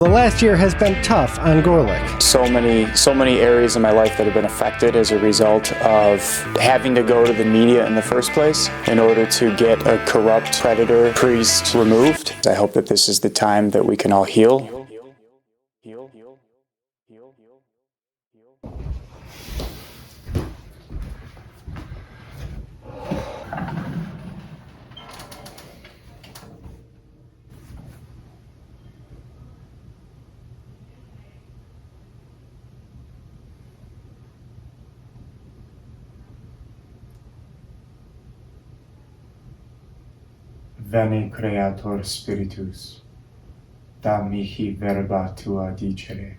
The last year has been tough on Gorlick. So many areas in my life that have been affected as a result of having to go to the media in the first place in order to get a corrupt predator priest removed. I hope that this is the time that we can all heal. Veni Creator Spiritus, da mihi verba tua dicere.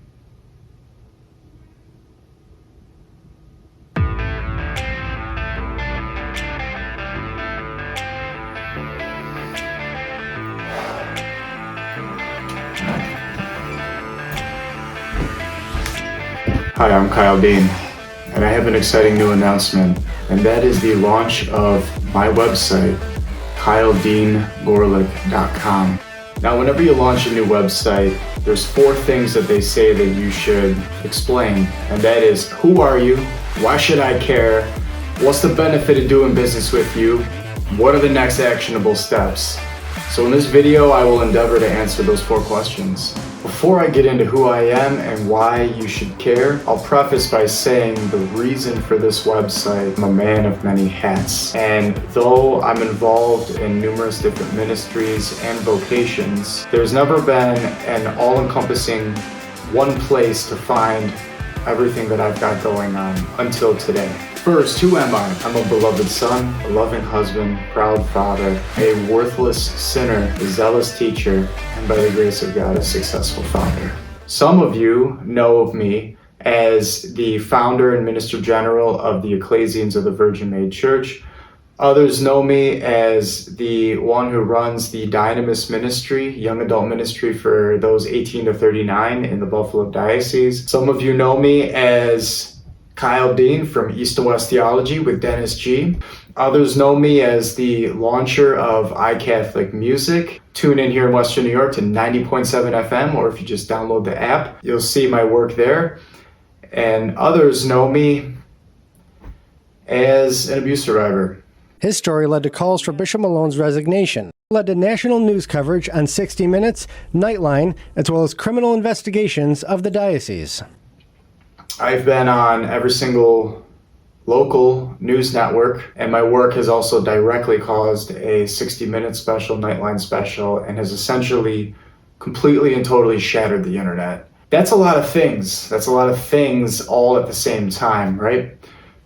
Hi, I'm Kyle Dean, and I have an exciting new announcement, and that is the launch of my website, KyleDeanGorlick.com. Now, whenever you launch a new website, there's 4 things that they say that you should explain, and that is, who are you? Why should I care? What's the benefit of doing business with you? What are the next actionable steps? So in this video, I will endeavor to answer those 4 questions. Before I get into who I am and why you should care, I'll preface by saying the reason for this website. I'm a man of many hats, and though I'm involved in numerous different ministries and vocations, there's never been an all-encompassing one place to find everything that I've got going on until today. First, who am I? I'm a beloved son, a loving husband, proud father, a worthless sinner, a zealous teacher, and by the grace of God, a successful founder. Some of you know of me as the founder and minister general of the Ecclesians of the Virgin Maid Church. Others know me as the one who runs the Dynamis Ministry, young adult ministry for those 18 to 39 in the Buffalo Diocese. Some of you know me as Kyle Dean from East to West Theology with Dennis G. Others know me as the launcher of iCatholic Music. Tune in here in Western New York to 90.7 FM, or if you just download the app, you'll see my work there. And others know me as an abuse survivor. His story led to calls for Bishop Malone's resignation, led to national news coverage on 60 Minutes, Nightline, as well as criminal investigations of the diocese. I've been on every single local news network, and my work has also directly caused a 60-minute special, Nightline special, and has essentially completely and totally shattered the internet. That's a lot of things. That's a lot of things all at the same time, right?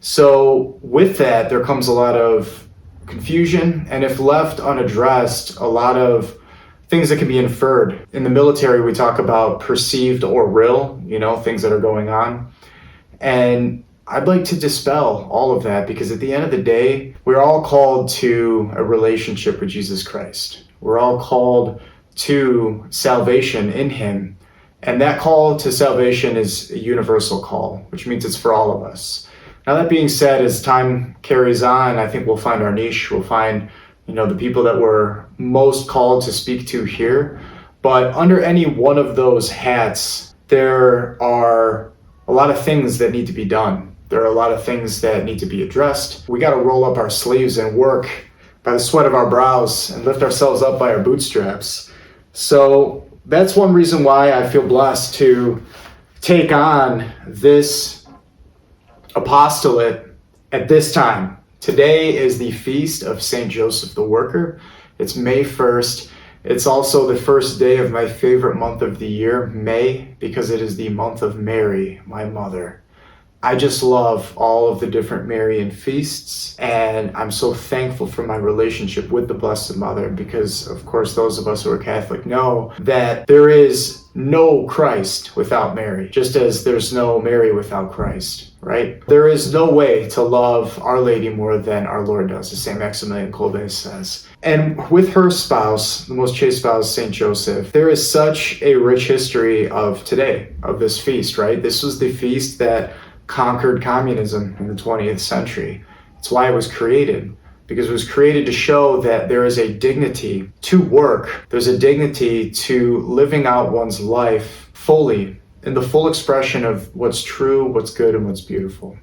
So with that, there comes a lot of confusion, and if left unaddressed, a lot of things that can be inferred. In the military, we talk about perceived or real, things that are going on. And I'd like to dispel all of that, because at the end of the day, we're all called to a relationship with Jesus Christ. We're all called to salvation in Him. And that call to salvation is a universal call, which means it's for all of us. Now, that being said, as time carries on, I think we'll find our niche. We'll find, the people that we're most called to speak to here. But under any one of those hats, there are a lot of things that need to be done. There are a lot of things that need to be addressed. We got to roll up our sleeves and work by the sweat of our brows and lift ourselves up by our bootstraps. So that's one reason why I feel blessed to take on this apostolate at this time. Today is the feast of St. Joseph the Worker. It's May 1st. It's also the first day of my favorite month of the year, May, because it is the month of Mary, my mother. I just love all of the different Marian feasts, and I'm so thankful for my relationship with the Blessed Mother, because, of course, those of us who are Catholic know that there is no Christ without Mary, just as there's no Mary without Christ, right? There is no way to love Our Lady more than our Lord does, as St. Maximilian Kolbe says. And with her spouse, the most chaste spouse, St. Joseph, there is such a rich history of today, of this feast, right? This was the feast that conquered communism in the 20th century. It's why it was created. because it was created to show that there is a dignity to work. There's a dignity to living out one's life fully in the full expression of what's true, what's good, and what's beautiful.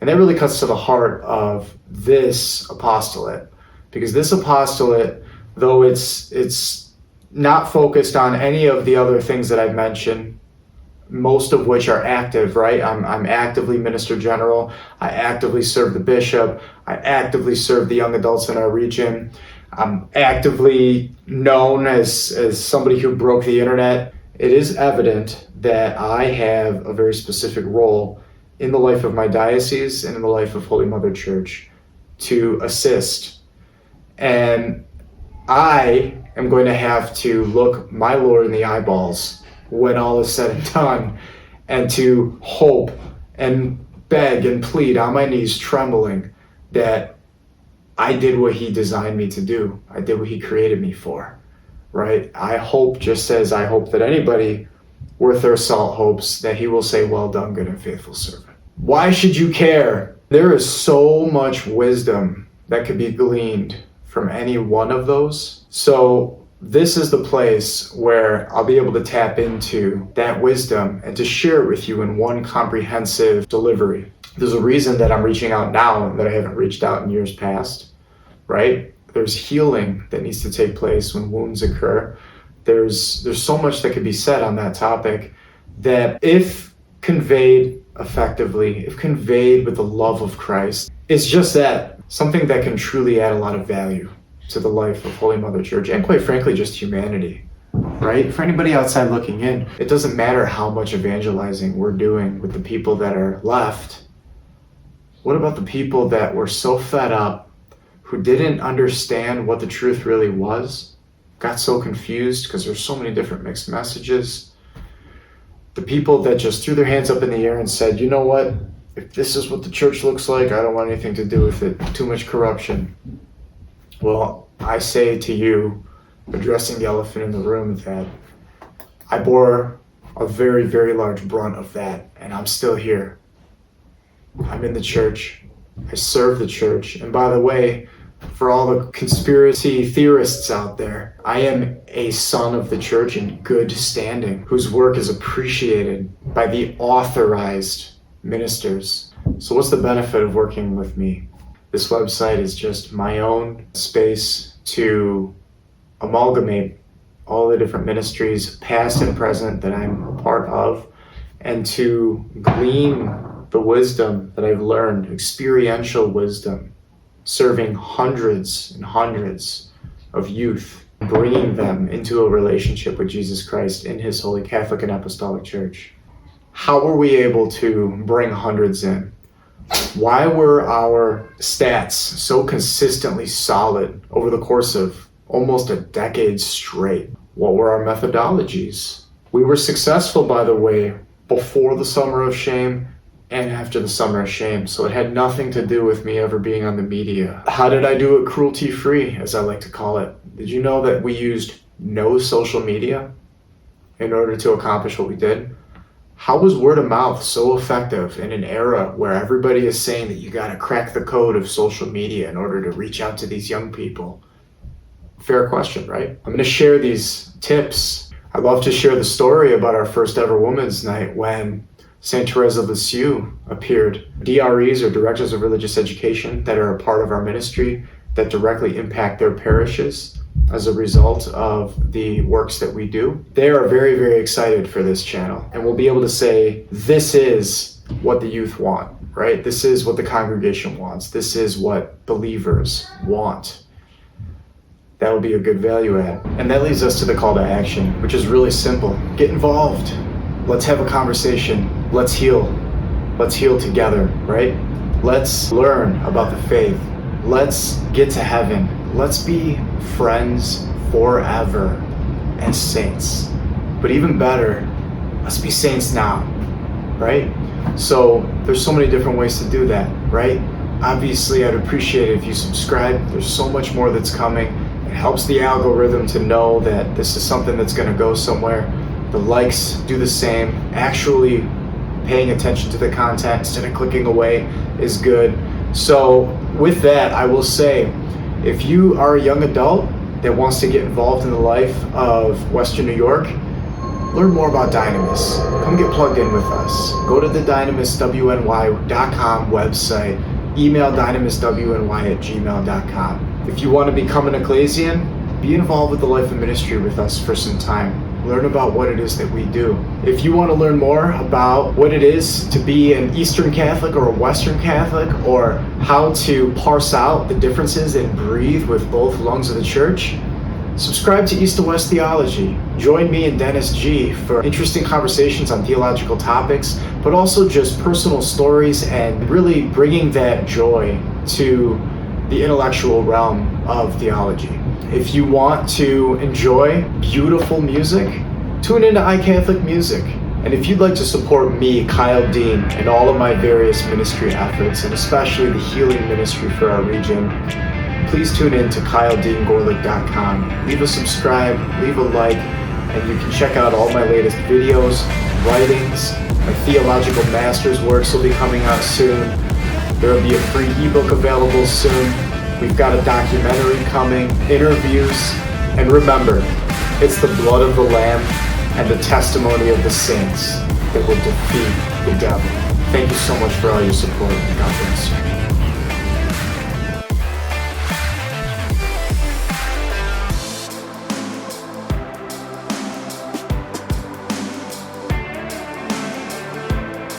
And that really cuts to the heart of this apostolate, because this apostolate, though it's not focused on any of the other things that I've mentioned, most of which are active, right? I'm actively minister general. I actively serve the bishop. I actively serve the young adults in our region. I'm actively known as somebody who broke the internet. It is evident that I have a very specific role in the life of my diocese and in the life of Holy Mother Church to assist. And I am going to have to look my Lord in the eyeballs when all is said and done, and to hope and beg and plead on my knees, trembling, that I did what he designed me to do. I did what he created me for, right? I hope, just as I hope that anybody worth their salt hopes, that he will say, well done, good and faithful servant. Why should you care? There is so much wisdom that could be gleaned from any one of those. So this is the place where I'll be able to tap into that wisdom and to share it with you in one comprehensive delivery. There's a reason that I'm reaching out now that I haven't reached out in years past, right? There's healing that needs to take place when wounds occur. There's so much that could be said on that topic that, if conveyed effectively, if conveyed with the love of Christ, it's just that, something that can truly add a lot of value to the life of Holy Mother Church, and quite frankly, just humanity, right? For anybody outside looking in, it doesn't matter how much evangelizing we're doing with the people that are left. What about the people that were so fed up, who didn't understand what the truth really was, got so confused because there's so many different mixed messages? The people that just threw their hands up in the air and said, you know what, if this is what the church looks like, I don't want anything to do with it, too much corruption. Well, I say to you, addressing the elephant in the room, that I bore a very, very large brunt of that, and I'm still here. I'm in the church. I serve the church. And by the way, for all the conspiracy theorists out there, I am a son of the church in good standing, whose work is appreciated by the authorized ministers. So what's the benefit of working with me? This website is just my own space to amalgamate all the different ministries, past and present, that I'm a part of, and to glean the wisdom that I've learned, experiential wisdom, serving hundreds and hundreds of youth, bringing them into a relationship with Jesus Christ in his Holy Catholic and Apostolic Church. How were we able to bring hundreds in? Why were our stats so consistently solid over the course of almost a decade straight? What were our methodologies? We were successful, by the way, before the Summer of Shame and after the Summer of Shame, so it had nothing to do with me ever being on the media. How did I do it cruelty-free, as I like to call it? Did you know that we used no social media in order to accomplish what we did? How was word of mouth so effective in an era where everybody is saying that you gotta crack the code of social media in order to reach out to these young people? Fair question, right? I'm gonna share these tips. I love to share the story about our first ever Women's Night when St. Therese of Lisieux appeared. DREs, or Directors of Religious Education, that are a part of our ministry that directly impact their parishes as a result of the works that we do. They are very, very excited for this channel, and we'll be able to say, this is what the youth want, right? This is what the congregation wants. This is what believers want. That would be a good value add. And that leads us to the call to action, which is really simple. Get involved. Let's have a conversation. Let's heal. Let's heal together, right? Let's learn about the faith. Let's get to heaven. Let's be friends forever and saints. But even better, let's be saints now, right? So there's so many different ways to do that, right? Obviously, I'd appreciate it if you subscribe. There's so much more that's coming. It helps the algorithm to know that this is something that's going to go somewhere. The likes do the same. Actually paying attention to the content instead of clicking away is good. So with that, I will say, if you are a young adult that wants to get involved in the life of Western New York, learn more about Dynamis. Come get plugged in with us. Go to the dynamiswny.com website. Email dynamiswny@gmail.com. If you want to become an Ecclesian, be involved with the life of ministry with us for some time. Learn about what it is that we do. If you want to learn more about what it is to be an Eastern Catholic or a Western Catholic, or how to parse out the differences and breathe with both lungs of the church, subscribe to East to West Theology. Join me and Dennis G for interesting conversations on theological topics, but also just personal stories and really bringing that joy to the intellectual realm of theology. If you want to enjoy beautiful music, tune into iCatholic Music. And if you'd like to support me, Kyle Dean, and all of my various ministry efforts, and especially the healing ministry for our region, please tune in to KyleDeanGorlick.com. Leave a subscribe, leave a like, and you can check out all my latest videos, writings. My theological master's works will be coming out soon. There will be a free ebook available soon. We've got a documentary coming, interviews, and remember, it's the blood of the Lamb and the testimony of the saints that will defeat the devil. Thank you so much for all your support. God bless you.